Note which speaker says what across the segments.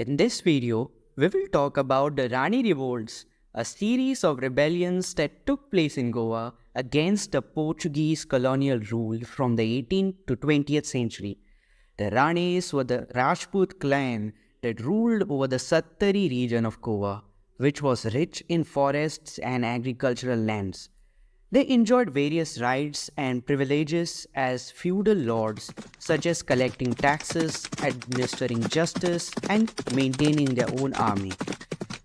Speaker 1: In this video, we will talk about the Rane Revolts, a series of rebellions that took place in Goa against the Portuguese colonial rule from the 18th to 20th century. The Ranes were the Rajput clan that ruled over the Sattari region of Goa, which was rich in forests and agricultural lands. They enjoyed various rights and privileges as feudal lords, such as collecting taxes, administering justice, and maintaining their own army.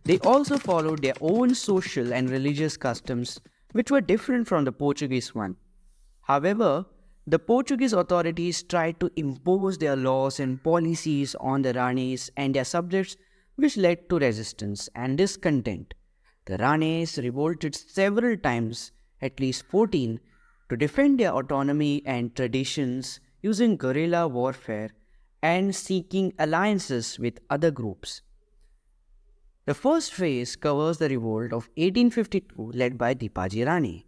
Speaker 1: They also followed their own social and religious customs, which were different from the Portuguese one. However, the Portuguese authorities tried to impose their laws and policies on the Ranis and their subjects, which led to resistance and discontent. The Ranes revolted several times, at least 14, to defend their autonomy and traditions using guerrilla warfare and seeking alliances with other groups. The first phase covers the revolt of 1852 led by Dipaji Rane.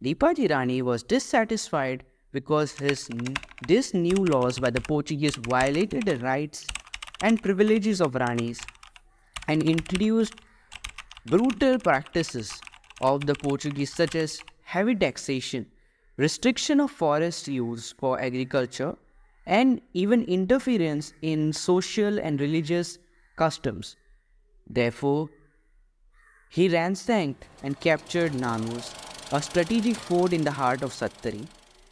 Speaker 1: Dipaji Rane was dissatisfied because these new laws by the Portuguese violated the rights and privileges of Ranis and introduced brutal practices of the Portuguese, such as heavy taxation, restriction of forest use for agriculture, and even interference in social and religious customs. Therefore, he ransacked and captured Nanus, a strategic fort in the heart of Sattari,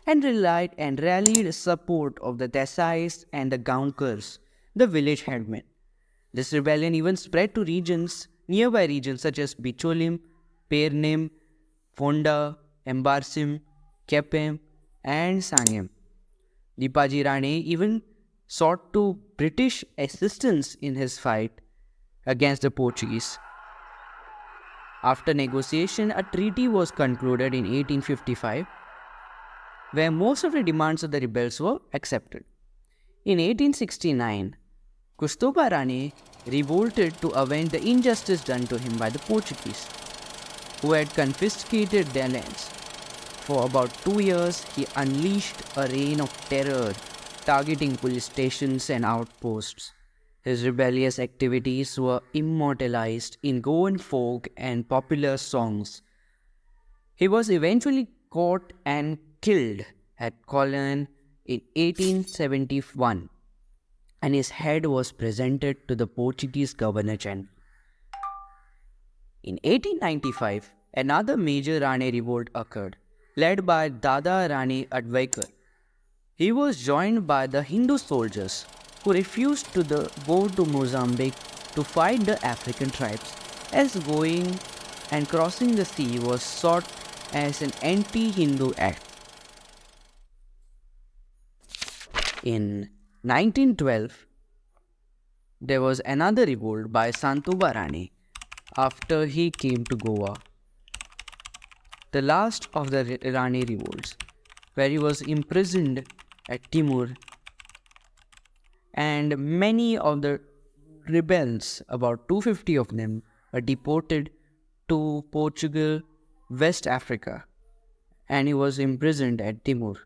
Speaker 1: and rallied support of the Desais and the Gaunkars, the village headmen. This rebellion even spread to nearby regions such as Bicholim, Pernem, Fonda, Embarsim, Kepem, and Sangem. Dipaji Rane even sought to British assistance in his fight against the Portuguese. After negotiation, a treaty was concluded in 1855, where most of the demands of the rebels were accepted. In 1869, Kustoba Rane revolted to avenge the injustice done to him by the Portuguese, who had confiscated their lands. For about 2 years, he unleashed a reign of terror, targeting police stations and outposts. His rebellious activities were immortalized in Goan folk and popular songs. He was eventually caught and killed at Colon in 1871, and his head was presented to the Portuguese Governor General. In 1895, another major Rane revolt occurred, led by Dada Rane Advaikar. He was joined by the Hindu soldiers who refused to go to Mozambique to fight the African tribes, as going and crossing the sea was sought as an anti-Hindu act. In 1912, there was another revolt by Santuba Rane after he came to Goa, the last of the Rane revolts, where he was imprisoned at Timur, and many of the rebels, about 250 of them, were deported to Portugal, West Africa, and he was imprisoned at Timur.